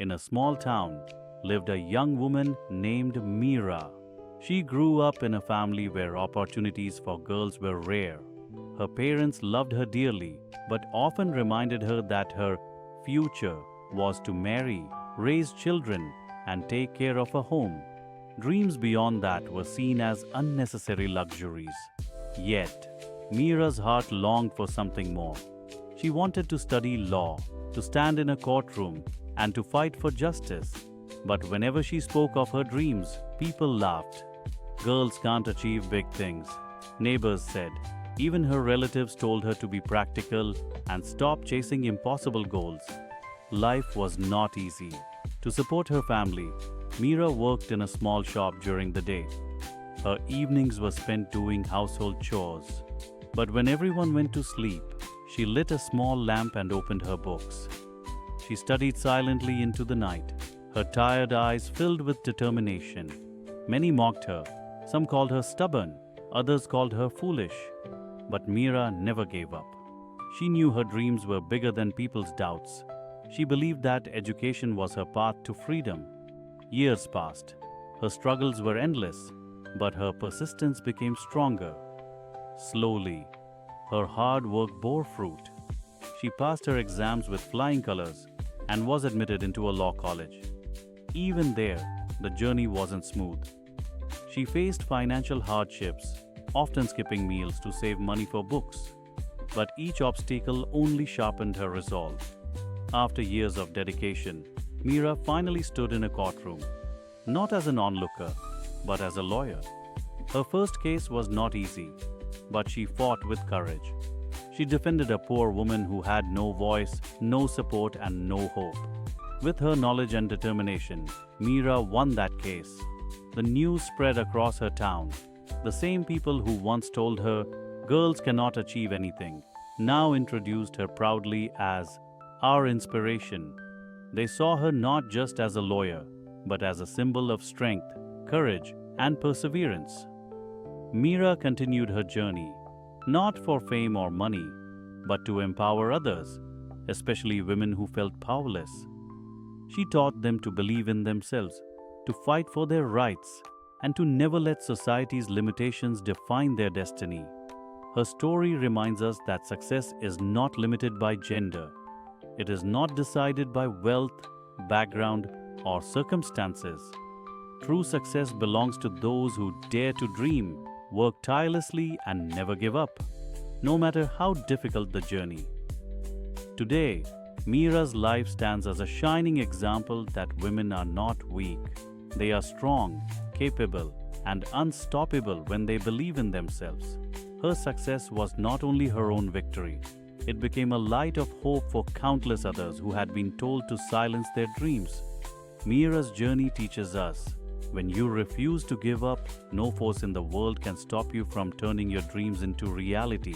in a small town, lived a young woman named Meera. She grew up in a family where opportunities for girls were rare. Her parents loved her dearly, but often reminded her that her future was to marry, raise children, and take care of a home. Dreams beyond that were seen as unnecessary luxuries. Yet, Meera's heart longed for something more. She wanted to study law, to stand in a courtroom, and to fight for justice. But whenever she spoke of her dreams, people laughed. Girls can't achieve big things, neighbors said. Even her relatives told her to be practical and stop chasing impossible goals. Life was not easy. To support her family, Meera worked in a small shop during the day. Her evenings were spent doing household chores. But when everyone went to sleep, she lit a small lamp and opened her books. She studied silently into the night, her tired eyes filled with determination. Many mocked her. Some called her stubborn, others called her foolish. But Meera never gave up. She knew her dreams were bigger than people's doubts. She believed that education was her path to freedom. Years passed. Her struggles were endless, but her persistence became stronger. Slowly, her hard work bore fruit. She passed her exams with flying colors and was admitted into a law college. Even there, the journey wasn't smooth. She faced financial hardships, often skipping meals to save money for books. But each obstacle only sharpened her resolve. After years of dedication, Meera finally stood in a courtroom, not as an onlooker, but as a lawyer. Her first case was not easy, but she fought with courage. She defended a poor woman who had no voice, no support, and no hope. With her knowledge and determination, Meera won that case. The news spread across her town. The same people who once told her girls cannot achieve anything now introduced her proudly as our inspiration. They saw her not just as a lawyer, but as a symbol of strength, courage, and perseverance. Meera continued her journey, not for fame or money, but to empower others, especially women who felt powerless. She taught them to believe in themselves, to fight for their rights, and to never let society's limitations define their destiny. Her story reminds us that success is not limited by gender. It is not decided by wealth, background, or circumstances. True success belongs to those who dare to dream, work tirelessly, and never give up, no matter how difficult the journey. Today, Meera's life stands as a shining example that women are not weak. They are strong, capable, and unstoppable when they believe in themselves. Her success was not only her own victory, it became a light of hope for countless others who had been told to silence their dreams. Meera's journey teaches us, when you refuse to give up, no force in the world can stop you from turning your dreams into reality.